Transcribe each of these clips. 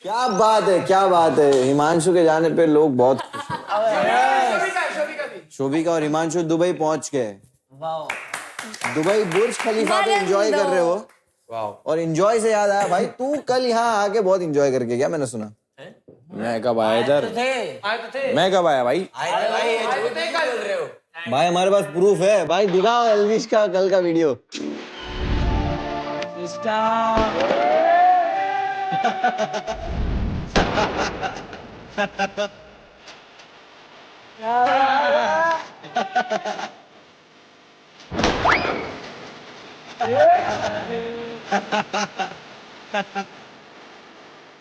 क्या बात है, क्या बात है। हिमांशु के जाने पे लोग बहुत खुश हैं। शोभिका और हिमांशु दुबई पहुंच गए। दुबई बुर्ज खलीफा पे एंजॉय कर रहे हो। और एंजॉय से याद आया भाई, तू कल यहाँ आके बहुत एंजॉय करके गया, मैंने सुना। मैं कब आया इधर? मैं कब आया भाई? भाई हमारे पास प्रूफ है भाई, दिखाओ एल्विश का कल का वीडियो।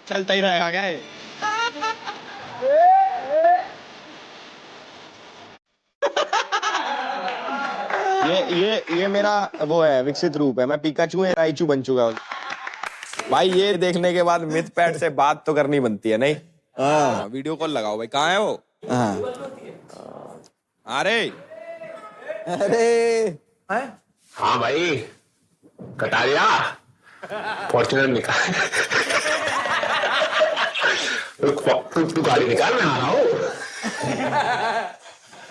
चलता ही रहेगा क्या ये? ये मेरा वो है, विकसित रूप है। मैं पिकाचू या राइचू बन चुका हूँ भाई। ये देखने के बाद मिथ पैट से बात तो करनी बनती है नहीं? हाँ, वीडियो कॉल लगाओ भाई। कहाँ है वो? हाँ। अरे अरे हाँ भाई, कटारिया फॉर्च्यूनर निकाल। तू गाड़ी निकाल, मैं आ रहा हूँ।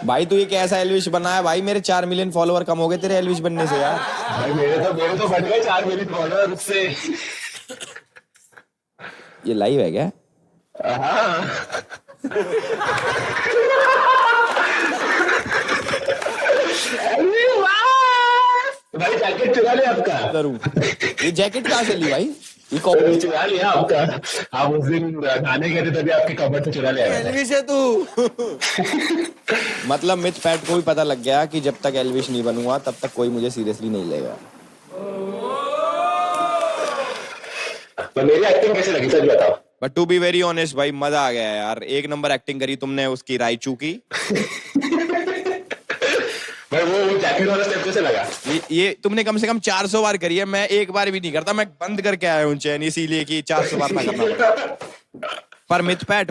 भाई तू ये कैसा एल्विश बना है भाई? मेरे 4 मिलियन फॉलोवर कम हो गए तेरे एल्विश बनने से यार। भाई मेरे तो बढ़ गए 4 मिलियन फॉलोअर उससे। ये लाइव है क्या? हाँ। भाई जैकेट चुरा ले आपका। जरूर। ये जैकेट कहाँ से ली भाई? ये कॉपी चुरा लिया आपका। आप उस दिन खाने गए थे तभी आपके कबर्ड से चुरा लिया मैंने। एल्विश है तू। मतलब मिथ पैट को भी पता लग गया कि जब तक एल्विश नहीं बनूंगा तब तक कोई मुझे सीरियसली नहीं लेगा। तो मेरी एक्टिंग कैसे लगी सच बताओ? But to be very honest भाई, मजा आ गया यार। एक नंबर एक्टिंग करी तुमने उसकी राइचू की। भाई वो जैकेट वाला स्टेप कैसे लगा? ये तुमने कम से कम 400 बार करी है। मैं एक बार भी नहीं करता। मैं बंद करके आया हूँ चैन इसीलिए कि 400 बार ना करना पड़े। पर मिथ पैट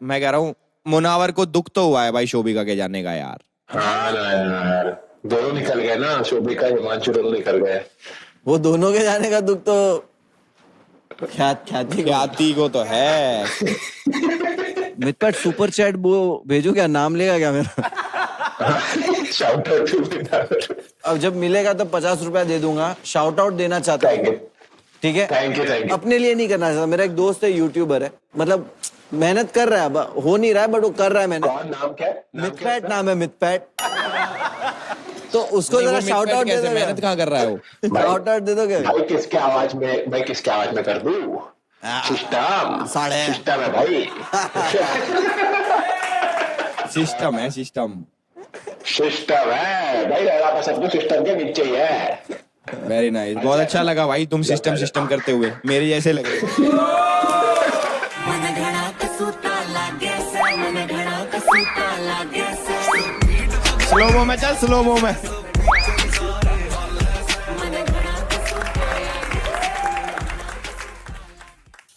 मैं कह रहा हूँ, मुनावर को दुख तो हुआ है भाई शोभिका के जाने का यार। हाँ ना यार, दोनों निकल गए ना, शोभिका हिमांशु दोनों निकल गए। वो दोनों के जाने का दुख तो ख्याति को तो है। मिथ पैट सुपर चैट वो भेजो, क्या नाम लेगा क्या मेरा? Shout out to. अब जब मिलेगा तो 50 रुपया दे दूंगा। शाउट आउट देना चाहता हूँ, ठीक है? Thank you. अपने लिए नहीं करना चाहता। मेरा एक दोस्त है, यूट्यूबर है, मतलब मेहनत कर रहा है, हो नहीं रहा है बट वो कर रहा है मेहनत। कौन? नाम क्या है? मिथ पैट नाम है, मिथ पैट। तो उसको जरा शाउट आउट दे दो। मेहनत कहाँ कर रहा है वो? शाउट आउट दे दो क्या? भाई किसके आवाज में कर दूं? सिस्टम है भाई। सिस्टम है, सिस्टम है भाई। लड़ा का सब कुछ सिस्टम के नीचे ही है। Very nice. बहुत अच्छा लगा भाई तुम सिस्टम करते हुए। मेरे जैसे लगे। स्लोमो में चल, स्लोमो में।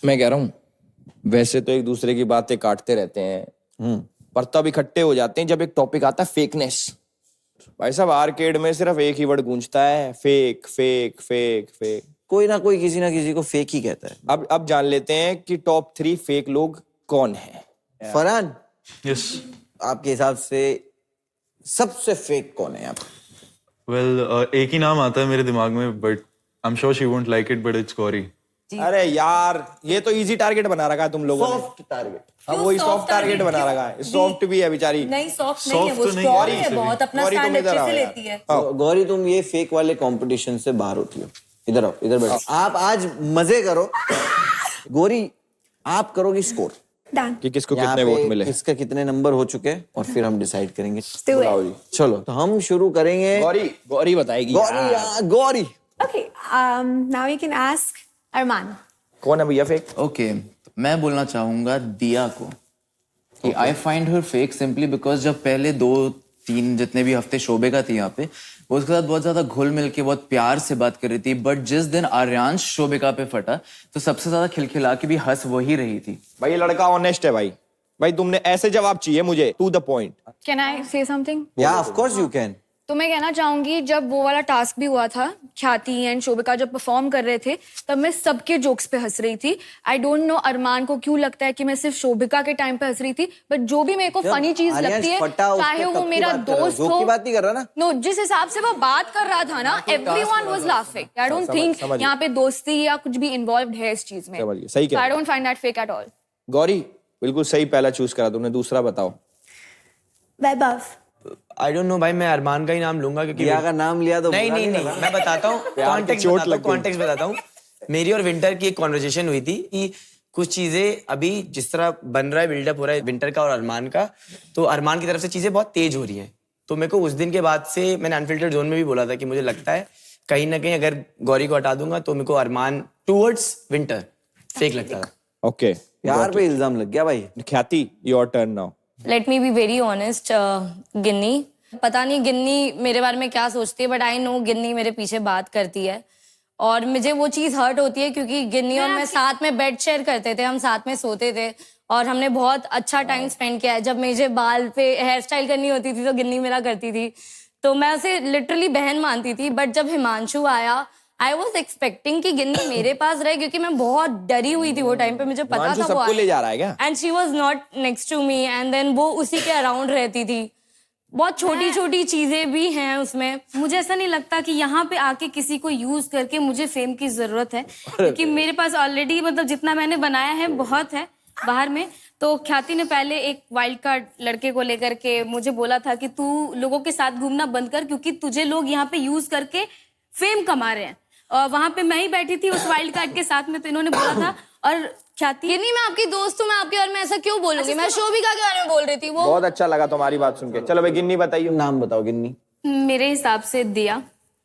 मैं कह रहा हूँ वैसे तो एक दूसरे की बातें काटते रहते हैं, पर तब इकट्ठे हो जाते हैं जब एक टॉपिक आता है फेकनेस। भाई साहब आर्केड में सिर्फ एक ही वर्ड गूंजता है, फेक फेक फेक फेक। कोई ना कोई किसी ना किसी को फेक ही कहता है। अब जान लेते हैं कि टॉप 3 फेक लोग कौन हैं। फरहान, यस। आपके हिसाब से सबसे फेक कौन है? आप वेल, एक ही नाम आता है मेरे दिमाग में, but I am sure she won't like it, but it's Gauri. अरे यार ये तो इजी टारगेट बना रखा है तुम लोगों ने। Soft target. अब वही सॉफ्ट टारगेट बना रखा है। सॉफ्ट भी है बेचारी। नहीं, सॉफ्ट नहीं है, वो तो नहीं स्ट्रॉन्ग है, है बहुत, अपना गौरी, स्टैंड तुम इधर अच्छे आओ से यार। लेती है। गौरी, तुम ये फेक वाले कंपटीशन से बाहर होती हो। इधर आओ, इधर बैठो। आप आज मजे करो। गौरी, आप करोगी स्कोर डन। कि किसको यहाँ कितने पे वोट मिले। किसका कितने नंबर हो चुके हैं और फिर हम डिसाइड करेंगे। do it. बुलाओ जी। चलो तो हम शुरू करेंगे। गौरी बताएगी। Gauri. Okay, now you can ask Arman. कौन है भैया फेक? ओके, मैं बोलना चाहूंगा दिया को कि I find her fake simply because जब पहले 2-3 जितने भी हफ्ते शोभिका थी यहाँ पे, वो उसके साथ बहुत ज्यादा घुल मिल के बहुत प्यार से बात कर रही थी, बट जिस दिन आर्यांश शोभिका पे फटा तो सबसे ज्यादा खिलखिला के भी हंस वही रही थी। भाई ये लड़का ऑनेस्ट है भाई तुमने ऐसे जवाब चाहिए मुझे, to the point. Can I say something? Yeah, of course you can. तो मैं कहना चाहूंगी जब वो वाला टास्क भी हुआ था, ख्याति एंड शोभिका जब परफॉर्म कर रहे थे, तब मैं सबके जोक्स पे हंस रही थी. आई डोंट नो अरमान को क्यों लगता है कि मैं सिर्फ शोभिका के टाइम पे हंस रही थी, बट जो भी मेरे को फनी चीज लगती है, चाहे वो मेरा दोस्त हो, की बात नहीं कर रहा ना. नो, जिस हिसाब से वो बात कर रहा था ना, everyone was laughing. I don't think यहाँ पे दोस्ती या कुछ भी इन्वॉल्वड है इस चीज में. सही कह. I don't find that fake at all. Gauri बिल्कुल सही पहला चूज करा तुमने. दूसरा बताओ. वैभव. आई डोंट नो भाई, मैं अरमान का ही नाम लूंगा क्योंकि दिया का नाम लिया तो नहीं, मैं बताता हूँ, कॉन्टेक्स्ट बताता हूँ. मेरी और विंटर की एक कॉन्वर्जेशन हुई थी कि कुछ चीजें अभी जिस तरह बन रहा है, बिल्डअप हो रहा है विंटर का और अरमान का, तो अरमान की तरफ से चीजें बहुत तेज हो रही हैं. तो मेरे को उस दिन के बाद से मैंने अनफिल्टर्ड जोन में भी बोला था कि मुझे लगता है कहीं ना कहीं अगर गौरी को हटा दूंगा तो मेरे को अरमान टूवर्ड्स विंटर फेक लगता था. ओके. प्यार पे इल्जाम लग गया भाई. Khyati, your turn now. Let me be very honest. Ginni, पता नहीं गिन्नी मेरे बारे में क्या सोचती है, बट आई नो गिन्नी मेरे पीछे बात करती है और मुझे वो चीज़ हर्ट होती है क्योंकि गिन्नी और मैं साथ में बेड शेयर करते थे, हम साथ में सोते थे और हमने बहुत अच्छा टाइम स्पेंड किया है. जब मुझे बाल पे हेयर स्टाइल करनी होती थी तो गिन्नी मेरा करती थी, तो मैं उसे लिटरली बहन मानती थी. बट जब हिमांशु आया, आई वॉज एक्सपेक्टिंग कि गिन्नी मेरे पास रहे क्योंकि मैं बहुत डरी हुई थी वो टाइम पे. मुझे पता था सबको ले जा रहा है क्या? And she was not next to me and then वो उसी के अराउंड रहती थी. बहुत छोटी छोटी चीजें भी हैं उसमें. मुझे ऐसा नहीं लगता कि यहाँ पे आके किसी को यूज करके मुझे फेम की जरूरत है, क्योंकि मेरे पास ऑलरेडी मतलब जितना मैंने बनाया है बहुत है बाहर में. तो ख्याति ने पहले एक वाइल्ड कार्ड लड़के को लेकर के मुझे बोला था कि तू लोगों के साथ घूमना बंद कर क्योंकि तुझे लोग यहाँ पे यूज करके फेम कमा रहे हैं. और वहां पे मैं ही बैठी थी उस वाइल्ड कार्ड के साथ में, तो इन्होंने बोला था. और ख्याति, ये नहीं, मैं आपकी दोस्त हूँ, मैं आपके बारे में ऐसा क्यों बोलूंगी? मैं शोभिका के बारे में बोल रही थी. वो बहुत अच्छा लगा तुम्हारी बात सुन के. चलो भाई गिन्नी बताइए. नाम बताओ गिन्नी. मेरे हिसाब से दिया,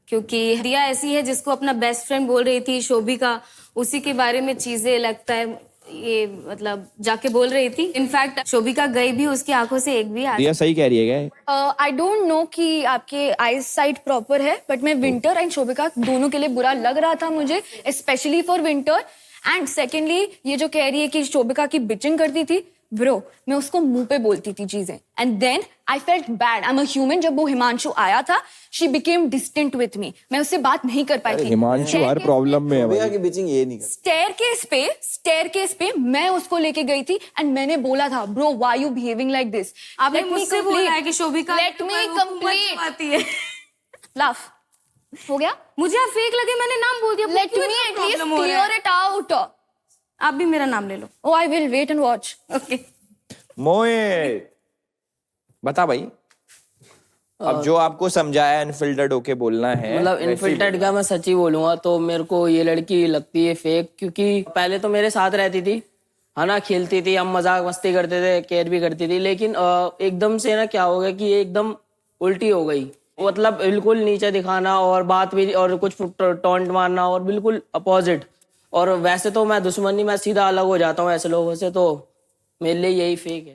क्योंकि दिया ऐसी है जिसको अपना बेस्ट फ्रेंड बोल रही थी शोभिका, उसी के बारे में चीजें लगता है ये मतलब जाके बोल रही थी. इनफैक्ट शोभिका गई भी, उसकी आंखों से एक भी दिया सही कह रही है क्या? आई डोंट नो कि आपके आई साइट प्रॉपर है, बट मैं विंटर एंड शोभिका दोनों के लिए बुरा लग रहा था मुझे, specially for winter. And secondly ये जो कह रही है कि शोभिका की बिचिंग करती थी, ब्रो मैं उसको मुंह पे बोलती थी चीजें. And then I felt bad, I am a human. जब वो हिमांशु आया था, she became distant with me, मैं उससे बात नहीं कर पाई थी. हिमांशु हर प्रॉब्लम में है भाई. की बिचिंग ये नहीं कर. स्टेयरकेस पे मैं उसको लेके गई थी एंड मैंने बोला था, bro why you behaving like this. आपने मुझसे बोला है कि Shobhika let me complete. Laugh हो गया. मुझे आप फेक लगे, मैंने नाम बोल दिया. Let me at least clear it out. आप भी मेरा नाम ले लो. Oh, I will wait and watch. Okay. Mohit बता भाई. अब जो आपको समझाया अनफिल्टर्ड होके बोलना है, मतलब इनफिल्टर्ड का मैं सच्ची बोलूंगा तो मेरे को ये लड़की लगती है फेक, क्योंकि पहले तो मेरे साथ रहती थी, है ना, खेलती थी, हम मजाक मस्ती करते थे, केयर भी करती थी. लेकिन एकदम से ना क्या हो गया कि एकदम उल्टी हो गई. मतलब बिल्कुल नीचे दिखाना और बात भी और कुछ टॉन्ट मारना और बिल्कुल अपोजिट. और वैसे तो मैं दुश्मनी, मैं सीधा अलग हो जाता हूँ ऐसे लोगों से, तो मेरे लिए यही फेक है.